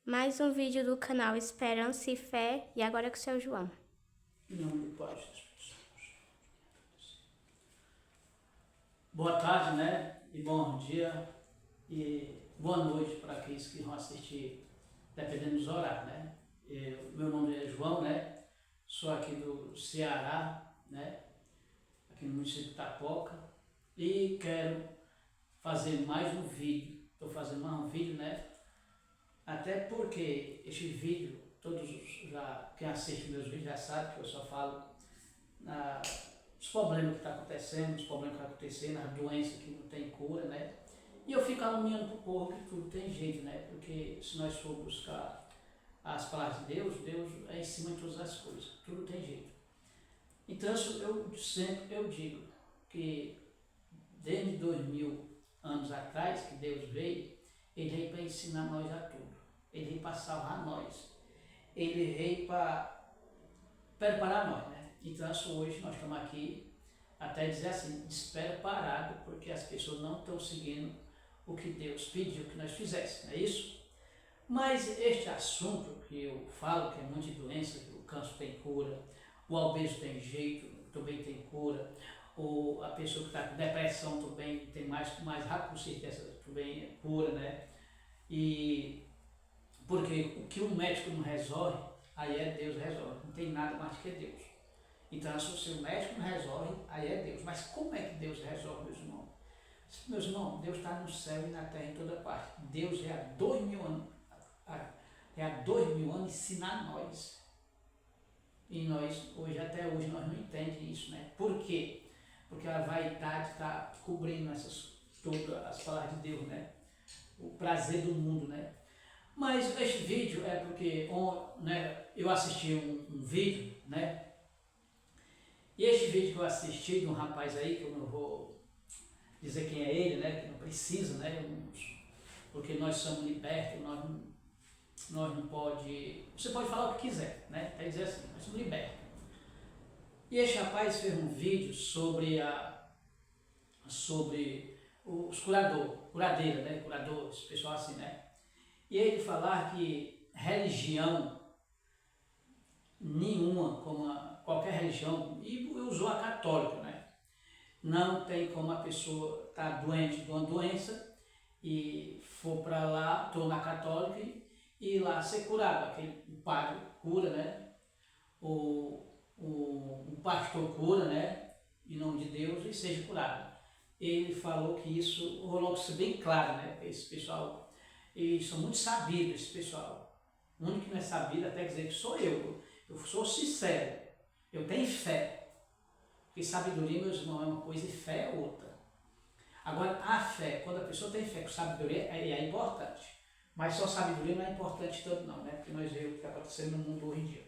Mais um vídeo do canal Esperança e Fé, e agora é com o seu João. Em nome do Pai, Jesus. Boa tarde, né? E bom dia e boa noite para aqueles que vão assistir, dependendo dos horários, né? Meu nome é João, né? Sou aqui do Ceará, né? Aqui no município de Itapoca, e quero fazer mais um vídeo. Estou fazendo mais um vídeo, né? Até porque este vídeo, quem assiste meus vídeos já sabe que eu só falo dos problemas que estão acontecendo, dos problemas que estão acontecendo, as doenças que não tem cura, né? E eu fico alumiando para o povo que tudo tem jeito, né? Porque se nós for buscar as palavras de Deus, Deus é em cima de todas as coisas, tudo tem jeito. Então eu digo que desde 2000 anos atrás que Deus veio, Ele veio para ensinar nós a tudo. Ele veio para salvar nós. Ele veio para preparar nós, né? Então hoje nós estamos aqui até dizer assim, espero parado, porque as pessoas não estão seguindo o que Deus pediu que nós fizéssemos, não é isso? Mas este assunto que eu falo, que é muita doença, que o câncer tem cura, o obeso tem jeito, também tem cura, ou a pessoa que está com depressão também tem mais rápido possível, essa também é cura, né? E porque o que o médico não resolve, aí é Deus resolve, não tem nada mais que Deus. Então, se o médico não resolve, aí é Deus. Mas como é que Deus resolve, meus irmãos? Meus irmãos, Deus está no céu e na terra em toda parte. Deus é há 2000 anos, ensinar nós. E nós, até hoje, nós não entendemos isso, né? Por quê? Porque a vaidade está cobrindo todas as palavras de Deus, né? O prazer do mundo, né? Mas este vídeo é porque eu assisti um vídeo, né? E este vídeo que eu assisti de um rapaz aí, que eu não vou dizer quem é ele, né? Que não precisa, né? Porque nós somos libertos, nós não pode. Você pode falar o que quiser, né? Quer dizer assim, nós somos libertos. E este rapaz fez um vídeo sobre os curadeira, né? Curador, esse pessoal assim, né? E ele falar que religião nenhuma, como qualquer religião, e usou a católica, né? Não tem como a pessoa estar doente de uma doença e for para lá, estou na católica, e ir lá ser curado. Aquele padre cura, né? O pastor cura, né? Em nome de Deus, e seja curado. Ele falou que isso rolou bem claro, né? Esse pessoal. E são muito sabidos, esse pessoal. O único que não é sabido até dizer que sou eu. Eu sou sincero. Eu tenho fé. Porque sabedoria, meus irmãos, é uma coisa e fé é outra. Agora, a fé, quando a pessoa tem fé com sabedoria, é importante. Mas só sabedoria não é importante tanto não, né? Porque nós vemos o que está acontecendo no mundo hoje em dia.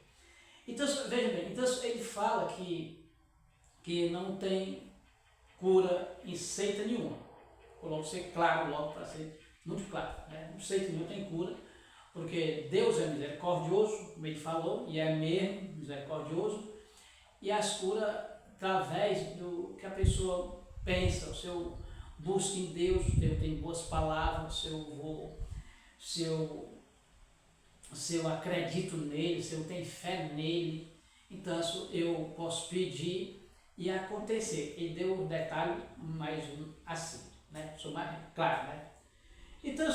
Então, veja bem, então ele fala que não tem cura em seita nenhuma. Coloco ser claro logo para ser muito claro, né? Não sei que não tem cura, porque Deus é misericordioso, como ele falou, e é mesmo misericordioso, e as curas através do que a pessoa pensa, o seu busca em Deus, Deus tem boas palavras, se eu acredito nele, se eu tenho fé nele, então eu posso pedir e acontecer. Ele deu um detalhe mais assim, né? Sou mais claro, né? Então,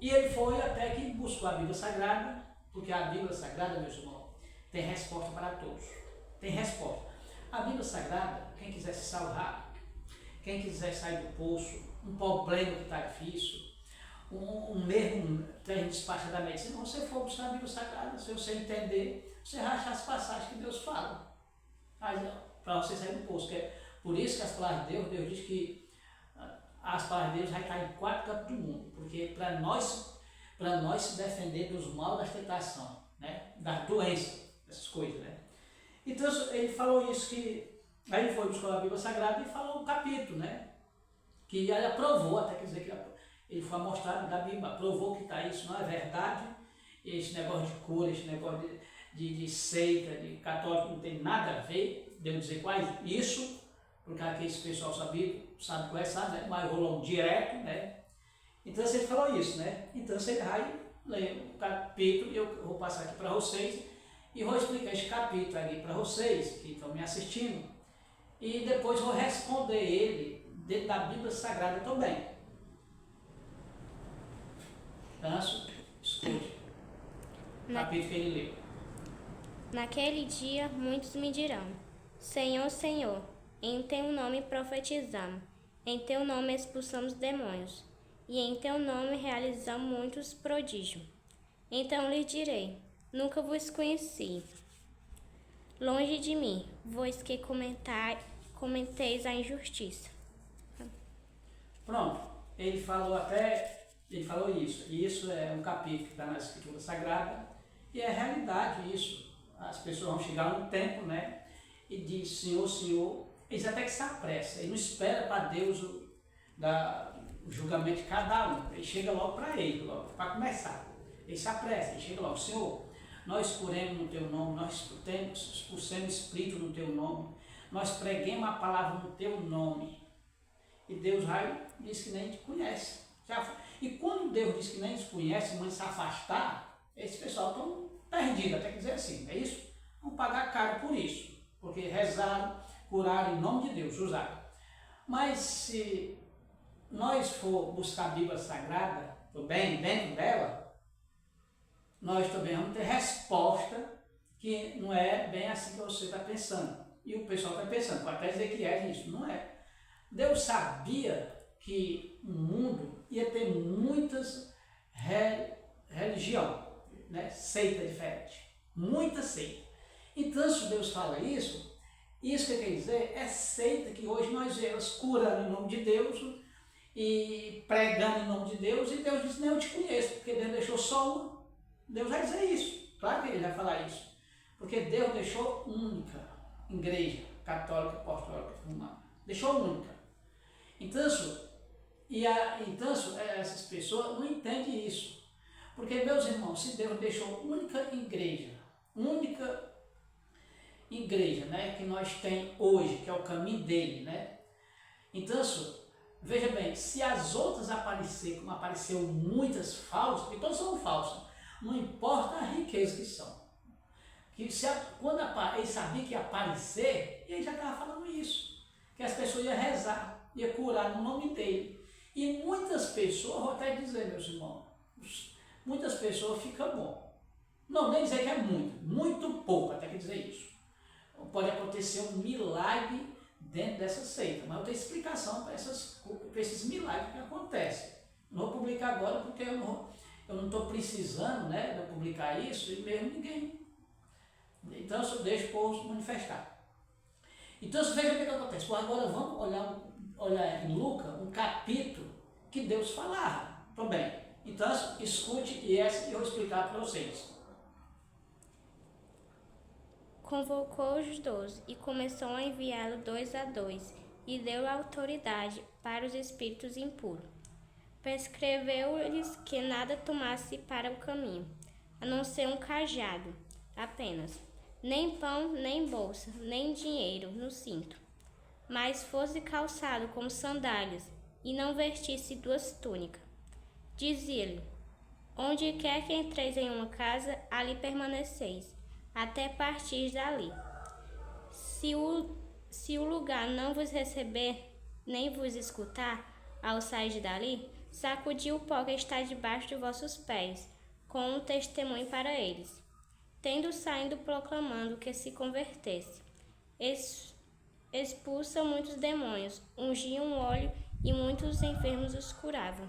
e ele foi até que buscou a Bíblia Sagrada, porque a Bíblia Sagrada, meus irmãos, tem resposta para todos. Tem resposta. A Bíblia Sagrada, quem quiser se salvar, quem quiser sair do poço, um problema que está difícil, mesmo tem despacho da medicina, se você for buscar a Bíblia Sagrada, se você entender, você vai achar as passagens que Deus fala. Para você sair do poço. Por isso que as palavras de Deus diz que as palavras de Deus vai estar em 4 cantos do mundo, porque para nós se defender dos mal das tentações, né? Das doenças, essas coisas, né? Então ele falou isso, aí ele foi buscar a Bíblia Sagrada e falou um capítulo, né? Que ele aprovou, até quer dizer que ele foi amostrado da Bíblia, aprovou que isso não é verdade, esse negócio de cura, esse negócio de seita, de católico, não tem nada a ver, devo dizer quase isso, porque aqui esse pessoal sabe né? Mas rolou direto, né? Então ele falou isso, né? Então ele vai ler o capítulo, e eu vou passar aqui para vocês, e vou explicar esse capítulo aqui para vocês, que estão me assistindo, e depois vou responder ele dentro da Bíblia Sagrada também. Danço, escute o capítulo que ele leu. Naquele dia muitos me dirão: Senhor, Senhor, em teu nome profetizamos, em teu nome expulsamos demônios, e em teu nome realizamos muitos prodígios. Então lhes direi: Nunca vos conheci. Longe de mim, vós que cometeis a injustiça. Pronto, ele falou isso. E isso é um capítulo que está na Escritura Sagrada, e é realidade isso. As pessoas vão chegar um tempo, né, e diz: Senhor, Senhor. Eles até que se apressam, ele não espera para Deus o julgamento de cada um, ele chega logo para ele, logo para começar. Ele se apressa, ele chega logo: Senhor, nós curemos no teu nome, nós expulsemos espírito no teu nome, nós preguemos a palavra no teu nome. E Deus vai e diz que nem te conhece. E quando Deus diz que nem te conhece, mas se afastar, esse pessoal estão perdidos, até que dizer assim, é isso? Vão pagar caro por isso, porque rezaram, curaram em nome de Deus, usaram. Mas se nós for buscar a Bíblia Sagrada, bem dentro dela, nós também vamos ter resposta que não é bem assim que você está pensando. E o pessoal está pensando, pode até dizer que é isso, não é. Deus sabia que o mundo ia ter muitas religiões, né? Seita diferente, muita seita. Então, se Deus fala isso que quer dizer é seita que hoje nós vemos curando em nome de Deus e pregando em nome de Deus, e Deus diz: nem eu te conheço, porque Deus deixou só uma. Deus vai dizer isso, claro que ele vai falar isso, porque Deus deixou única igreja católica, apostólica, romana, deixou única. Então, essas pessoas não entendem isso, porque, meus irmãos, se Deus deixou única igreja, né, que nós tem hoje, que é o caminho dele, né? Então, veja bem, se as outras aparecer, como apareceu muitas falsas, porque todas são falsas, não importa a riqueza que são. Quando ele sabia que ia aparecer, ele já estava falando isso, que as pessoas iam rezar, iam curar no nome dele. E muitas pessoas, vou até dizer, meus irmãos, muitas pessoas ficam bom. Não, nem dizer que é muito pouco, até que dizer isso. Pode acontecer um milagre dentro dessa seita, mas eu tenho explicação para esses milagres que acontecem. Não vou publicar agora porque eu não estou precisando, né, de publicar isso, e mesmo ninguém. Então eu deixo o povo manifestar. Então veja o que acontece. Bom, agora vamos olhar em Lucas um capítulo que Deus falava também. Então escute e eu vou explicar para vocês. Convocou os 12 e começou a enviá-los 2 a 2, e deu autoridade para os espíritos impuros. Prescreveu-lhes que nada tomasse para o caminho, a não ser um cajado apenas, nem pão, nem bolsa, nem dinheiro no cinto, mas fosse calçado com sandálias, e não vestisse 2 túnicas. Dizia-lhe: onde quer que entreis em uma casa, ali permaneceis, até partir dali. Se o lugar não vos receber, nem vos escutar, ao sair dali, sacudi o pó que está debaixo de vossos pés, com um testemunho para eles. Tendo saindo proclamando que se convertesse, expulsa muitos demônios, ungiam óleo e muitos enfermos os curavam.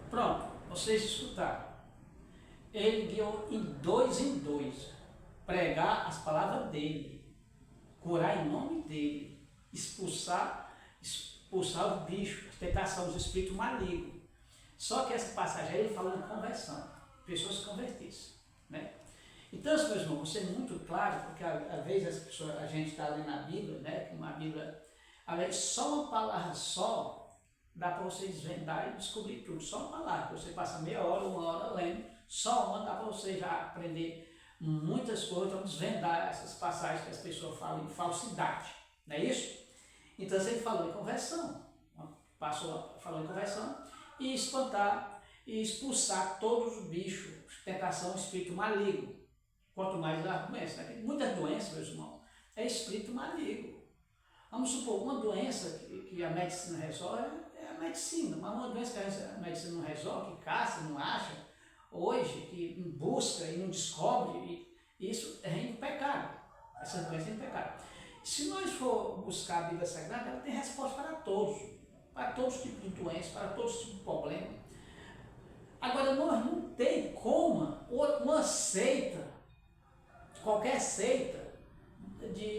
Pronto, vocês escutaram. Ele guiou em dois, pregar as palavras dele, curar em nome dele, expulsar o bicho, a tentação dos espíritos malignos. Só que essa passagem ele falou de conversão, pessoas se convertessem, né? Então, meus irmãos, vou ser muito claro, porque às vezes a gente está lendo a Bíblia, né? Que uma Bíblia, às vezes só uma palavra só dá para você desvendar e descobrir tudo. Só uma palavra, você passa meia hora, 1 hora lendo, só uma dá para você já aprender muitas coisas, então desvendar essas passagens que as pessoas falam em falsidade, não é isso? Então ele falou em conversão, falou em conversão e espantar e expulsar todos os bichos, tentação, espírito maligno. Quanto mais a doença, né? Muitas doenças, meus irmãos, é espírito maligno. Vamos supor, uma doença que a medicina resolve é a medicina, mas uma doença que a medicina não resolve, que caça, não acha, hoje, que busca e não descobre, isso é reino do pecado. Essa doença é reino do pecado. Se nós for buscar a Bíblia Sagrada, ela tem resposta para todos os tipos de doenças, para todos os tipos de problemas. Agora, nós não tem como uma seita, qualquer seita,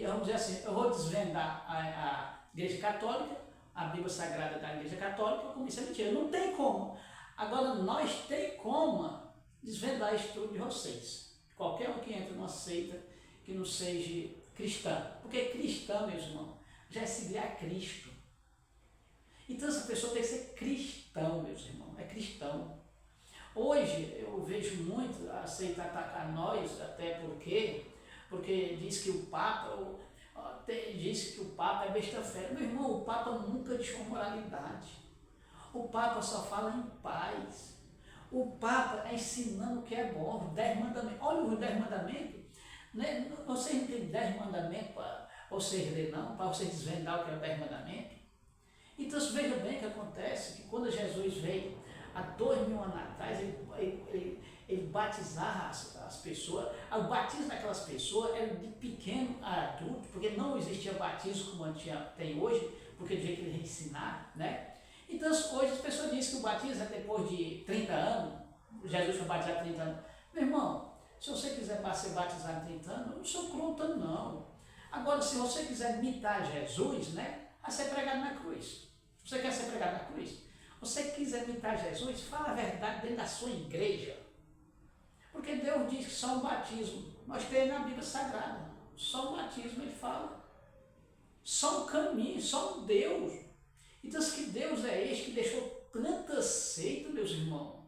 vamos dizer assim, eu vou desvendar a Igreja Católica, a Bíblia Sagrada da Igreja Católica, como isso é mentira. Não tem como. Agora, nós tem como desvendar isso tudo de vocês. Qualquer um que entre numa seita que não seja cristã. Porque cristão, meus irmãos, já é seguir a Cristo. Então, essa pessoa tem que ser cristão, meus irmãos. É cristão. Hoje, eu vejo muito a seita atacar nós, até porque diz que o Papa é besta-fera. Meu irmão, o Papa nunca deixou moralidade. O Papa só fala em paz. O Papa é ensinando o que é bom, os 10 mandamentos. Olha os 10 mandamentos. Né? Vocês não têm 10 mandamentos para vocês ler, não, para vocês desvendar o que é o 10 mandamentos. Então, veja bem o que acontece, que quando Jesus veio, há 2000 anos atrás, ele batizava as pessoas. O batismo daquelas pessoas era de pequeno a adulto, porque não existia batismo como tem hoje, porque do jeito que eles ensinaram, né? Então, hoje as pessoas dizem que o batismo é depois de 30 anos, Jesus foi batizado há 30 anos. Meu irmão, se você quiser ser batizado há 30 anos, eu não sou contra, não. Agora, se você quiser imitar Jesus, né, a ser pregado na cruz. Você quer ser pregado na cruz? Você quiser imitar Jesus, fala a verdade dentro da sua igreja. Porque Deus diz que só um batismo. Nós temos na Bíblia Sagrada. Só um batismo, ele fala. Só um caminho, só um Deus. Então, que Deus é este que deixou tanta seita, meus irmãos?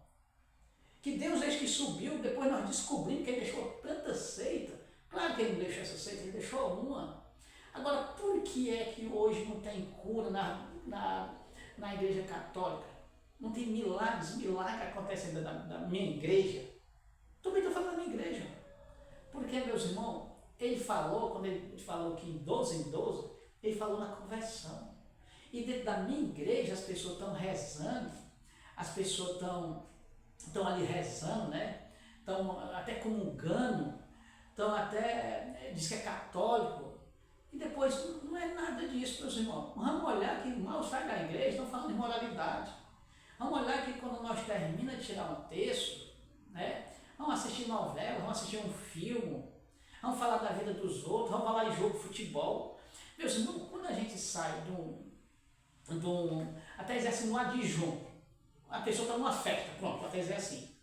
Que Deus é este que subiu, depois nós descobrimos que ele deixou tanta seita. Claro que ele não deixou essa seita, ele deixou uma. Agora, por que é que hoje não tem cura na Igreja Católica? Não tem milagres que acontecem da minha igreja? Também estou falando da minha igreja. Porque, meus irmãos, ele falou, quando ele falou que em 12, ele falou na conversão. E dentro da minha igreja as pessoas estão rezando, as pessoas estão ali rezando, né? Estão até comungando, estão até, diz que é católico, e depois não é nada disso, meus irmãos. Vamos olhar que mal sai da igreja, estão falando de moralidade. Vamos olhar que quando nós terminamos de tirar um texto, né? Vamos assistir novela, vamos assistir um filme, vamos falar da vida dos outros, vamos falar de jogo de futebol. Meus irmãos, quando a gente sai até dizer assim, no adjunto, a pessoa está numa festa, pronto, até dizer assim.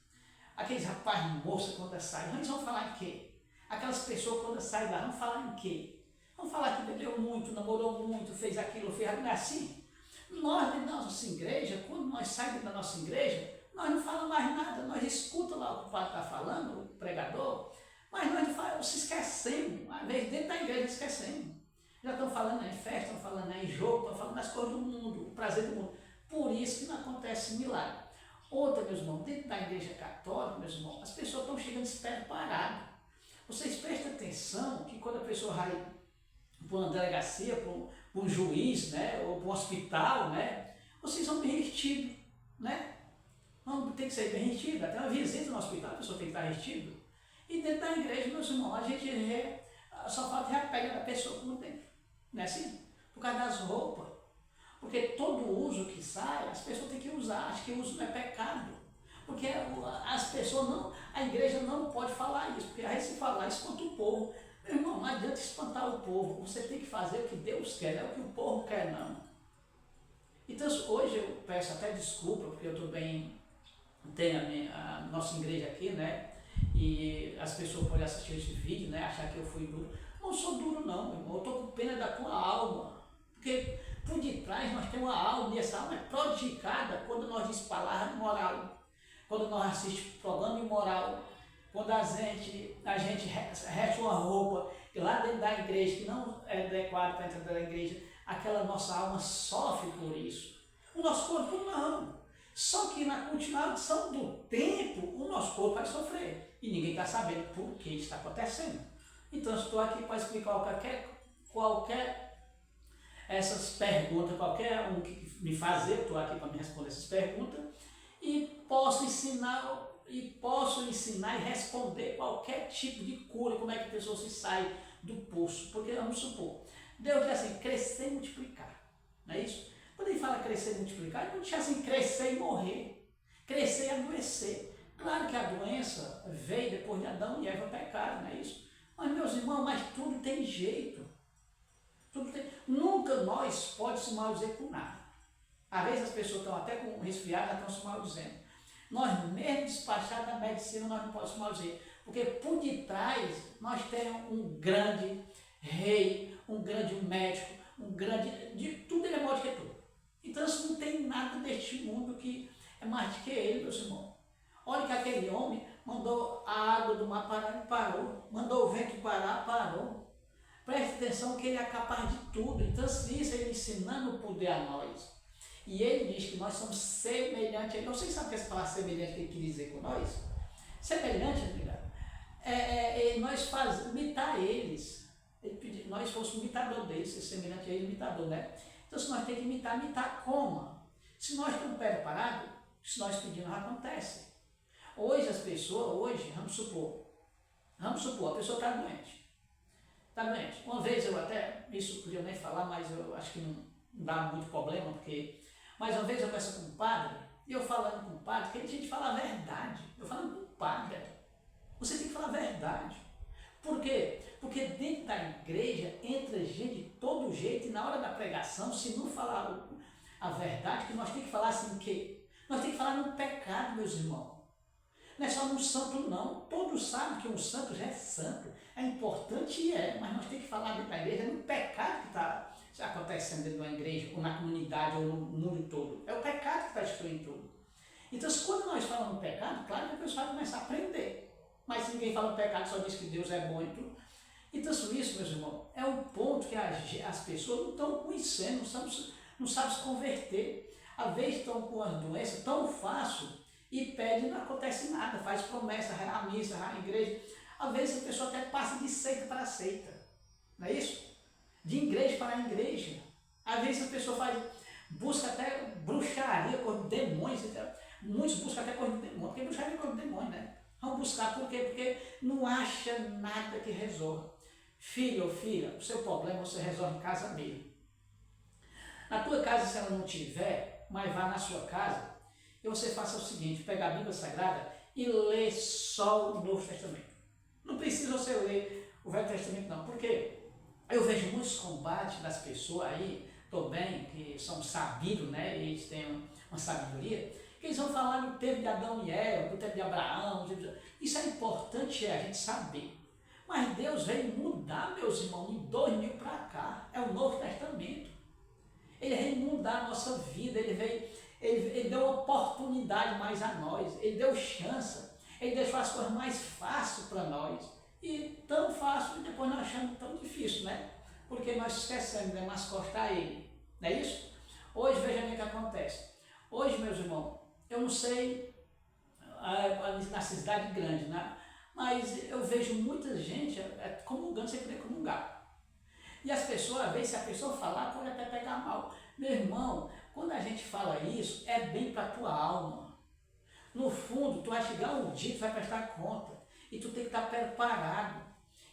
Aqueles rapazes e moça quando saem, eles vão falar em quê? Aquelas pessoas quando saem lá, vão falar em quê? Vão falar que bebeu muito, namorou muito, fez aquilo, fez aquilo, não é assim? Nós, dentro da nossa igreja, quando nós saímos da nossa igreja, nós não falamos mais nada, nós escutamos lá o que o padre está falando, o pregador, mas nós se esquecemos, às vezes dentro da igreja esquecemos. Já estão falando em festa, estão falando em jogo, estão falando das coisas do mundo, o prazer do mundo. Por isso que não acontece milagre. Outra, meus irmãos, dentro da igreja católica, meus irmãos, as pessoas estão chegando despreparadas. Vocês prestem atenção que quando a pessoa vai para uma delegacia, para um juiz, né, ou para um hospital, né, vocês vão bem revestidos, né? Tem que ser bem revestido. Até uma visita no hospital, a pessoa tem que estar revestida. E dentro da igreja, meus irmãos, a gente só falta a pega da pessoa como tem. Não é assim? Por causa das roupas. Porque todo uso que sai, as pessoas têm que usar. Acho que o uso não é pecado. Porque as pessoas não, a igreja não pode falar isso. Porque aí se falar, espanta o povo. Meu irmão, não adianta espantar o povo. Você tem que fazer o que Deus quer, não é o que o povo quer, não. Então, hoje eu peço até desculpa, porque eu também tenho a nossa igreja aqui, né? E as pessoas podem assistir esse vídeo, né? Achar que eu fui duro. Não sou duro, não, meu irmão. Eu estou com pena da tua alma. Porque por detrás nós temos uma alma, e essa alma é prodificada quando nós diz palavra moral, quando nós assistimos programa imoral, quando a gente resta uma roupa que lá dentro da igreja, que não é adequado para entrar dentro da igreja, aquela nossa alma sofre por isso. O nosso corpo não. Só que na continuação do tempo, o nosso corpo vai sofrer. E ninguém está sabendo por que está acontecendo. Então, eu estou aqui para explicar qualquer essas perguntas, qualquer um que me fazer, eu estou aqui para me responder essas perguntas, e posso ensinar e responder qualquer tipo de cura, como é que a pessoa se sai do poço. Porque vamos supor, Deus diz assim, crescer e multiplicar, não é isso? Quando ele fala crescer e multiplicar, ele não diz assim, crescer e morrer, crescer e adoecer. Claro que a doença veio depois de Adão e Eva pecaram, não é isso? Mas, meus irmãos, mas tudo tem jeito. Nunca nós pode se maldizer com nada. Às vezes as pessoas estão até com resfriado, já estão se maldizendo. Nós, mesmo despachados da medicina, nós não podemos se maldizer. Porque por detrás nós temos um grande rei, um grande médico, um grande. De tudo ele é maior do que tudo. Então assim, não tem nada deste mundo que é mais do que ele, meus irmãos. Olha que aquele homem mandou a água do mar parar e parou. Mandou o vento parar, parou. Preste atenção que ele é capaz de tudo. Então, isso ele ensinando o poder a nós. E ele diz que nós somos semelhantes a ele. Vocês sabem o que essa palavra semelhante que ele quer dizer com nós? Semelhante, nós imitar eles. Nós fôssemos imitador deles, ser semelhante a ele, imitador, né? Então, se nós temos que imitar como? Se nós estamos preparados, se nós pedimos, acontece. Hoje as pessoas, vamos supor, a pessoa está doente. Está doente. Uma vez eu até, isso podia nem falar, mas eu acho que não dá muito problema, mas uma vez eu converso com um padre, e eu falando com o padre, que ele tinha que falar a verdade. Eu falando com o padre, você tem que falar a verdade. Por quê? Porque dentro da igreja entra gente de todo jeito, e na hora da pregação, se não falar a verdade, que nós temos que falar assim o quê? Nós temos que falar no pecado, meus irmãos. Não é só num santo, não. Todos sabem que um santo já é santo. É importante e mas nós temos que falar dentro da igreja no pecado que está acontecendo dentro da igreja, ou na comunidade, ou no mundo todo. É o pecado que está destruindo tudo. Então, quando nós falamos no pecado, claro que a pessoa vai começar a aprender. Mas se ninguém fala no pecado, só diz que Deus é bom e tudo. Então, isso, meus irmãos, é um ponto que as pessoas não estão conhecendo, não sabem se converter. Às vezes estão com uma doença tão fácil e pedem e não acontece nada, faz promessa, a missa, a igreja. Às vezes a pessoa até passa de seita para seita, não é isso? De igreja para igreja. Às vezes a pessoa busca até bruxaria, coisa de demônios. Muitos buscam até coisa de demônio, porque bruxaria é coisa de demônio, né? Vão buscar, por quê? Porque não acha nada que resolva. Filho ou filha, o seu problema você resolve em casa mesmo. Na tua casa, se ela não tiver, mas vá na sua casa, e você faça o seguinte, pega a Bíblia Sagrada e lê só o Novo Testamento. Não precisa você ler o Velho Testamento, não. Por quê? Eu vejo muitos combates das pessoas aí, também, que são sabidos, né? Eles têm uma sabedoria, que eles vão falar do tempo de Adão e Eva, do tempo de Abraão. Isso é importante a gente saber. Mas Deus veio mudar, meus irmãos, em 2000 para cá. É o Novo Testamento. Ele veio mudar a nossa vida, ele deu oportunidade mais a nós, ele deu chance, ele deixou as coisas mais fáceis para nós. E tão fácil, e depois nós achamos tão difícil, né? Porque nós esquecemos de mascotar ele, não é isso? Hoje, veja bem o que acontece. Hoje, meus irmãos, eu não sei na cidade grande, né? Mas eu vejo muita gente comungando sem poder comungar. E as pessoas, às vezes, se a pessoa falar, pode até pegar mal. Meu irmão, quando a gente fala isso, é bem para a tua alma. No fundo, tu vai chegar um dia que tu vai prestar conta. E tu tem que estar preparado.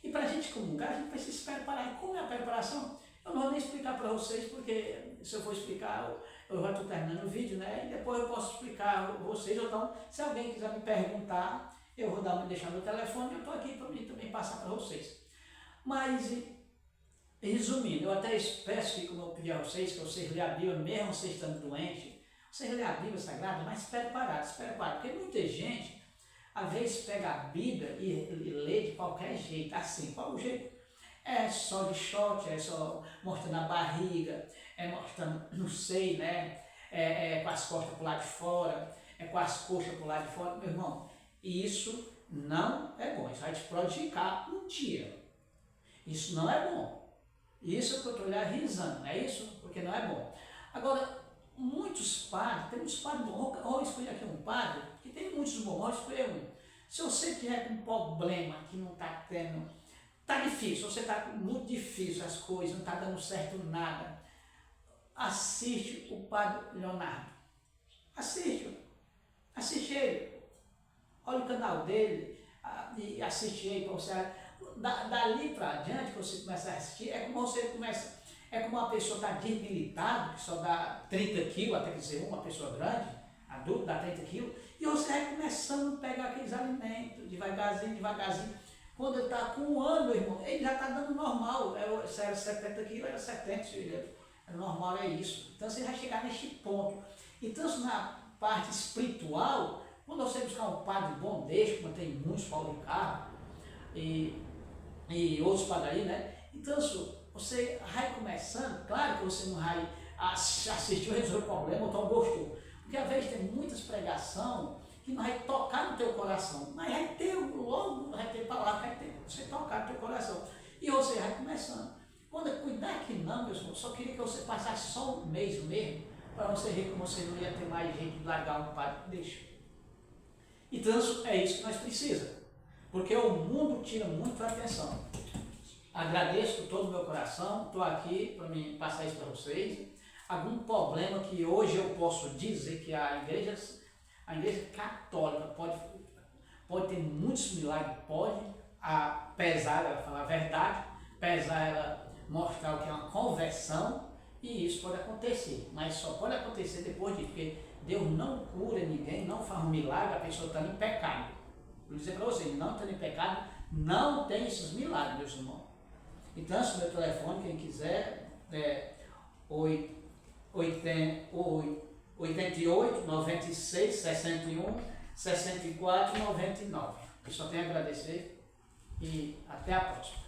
E para a gente comungar, a gente precisa se preparar. E como é a preparação? Eu não vou nem explicar para vocês, porque se eu for explicar, eu já estou terminando o vídeo, né? E depois eu posso explicar a vocês. Então, se alguém quiser me perguntar, eu vou deixar meu telefone e eu estou aqui para mim também passar para vocês. Mas, resumindo, eu até peço que, como eu pedi a vocês, que vocês leiam a Bíblia, mesmo vocês estando doentes, vocês leiam a Bíblia Sagrada, mas preparados, porque muita gente, às vezes, pega a Bíblia e lê de qualquer jeito, assim, qual o jeito? É só de short, é só mostrando a barriga, é mostrando, não sei, né? Com as costas para o lado de fora, com as coxas para o lado de fora. Meu irmão, isso não é bom, isso vai te prejudicar um dia. Isso não é bom. Isso é que eu estou risando, não é isso? Porque não é bom. Agora, muitos padres, tem muitos padres bons, vou escolher aqui um padre, que tem muitos bons, vou escolher um. Se você tiver com um problema que não está tendo, está difícil, você está muito difícil as coisas, não está dando certo nada, assiste o padre Leonardo. Assiste ele. Olha o canal dele e assiste ele para você. Dali para adiante, que você começa a assistir, é como uma pessoa está debilitada, que só dá 30 quilos, até dizer uma pessoa grande, adulto, dá 30 quilos, e você vai começando a pegar aqueles alimentos, devagarzinho. Quando ele está com 1 ano, meu irmão, ele já está dando normal. Se era 70 quilos, era 70, normal é isso. Então você vai chegar neste ponto. Então, na parte espiritual, quando você buscar um padre bom deste, como tem muitos, Paulo Ricardo e outros padres aí, né? Então, você vai começando, claro que você não vai assistir e resolver o problema, ou então gostou. Porque às vezes tem muitas pregações que não vai tocar no teu coração, mas vai ter palavra, vai ter você tocar no teu coração. E você vai começando. Quando cuidar que não, meu irmão, só queria que você passasse só um mês mesmo, para você ver como você não ia ter mais jeito de largar um padre que deixa. Então é isso que nós precisamos, porque o mundo tira muito a atenção. Agradeço com todo o meu coração, estou aqui para me passar isso para vocês. Algum problema que hoje eu posso dizer que a igreja católica pode ter muitos milagres, pode, apesar ela falar a verdade, apesar ela mostrar o que é uma conversão, e isso pode acontecer, mas só pode acontecer depois disso, porque Deus não cura ninguém, não faz um milagre, a pessoa está em pecado. Vou dizer para vocês, não está em pecado, não tem esses milagres, meus irmãos. Então, esse meu telefone, quem quiser, é 88 96 61 64 99. Eu só tenho a agradecer e até a próxima.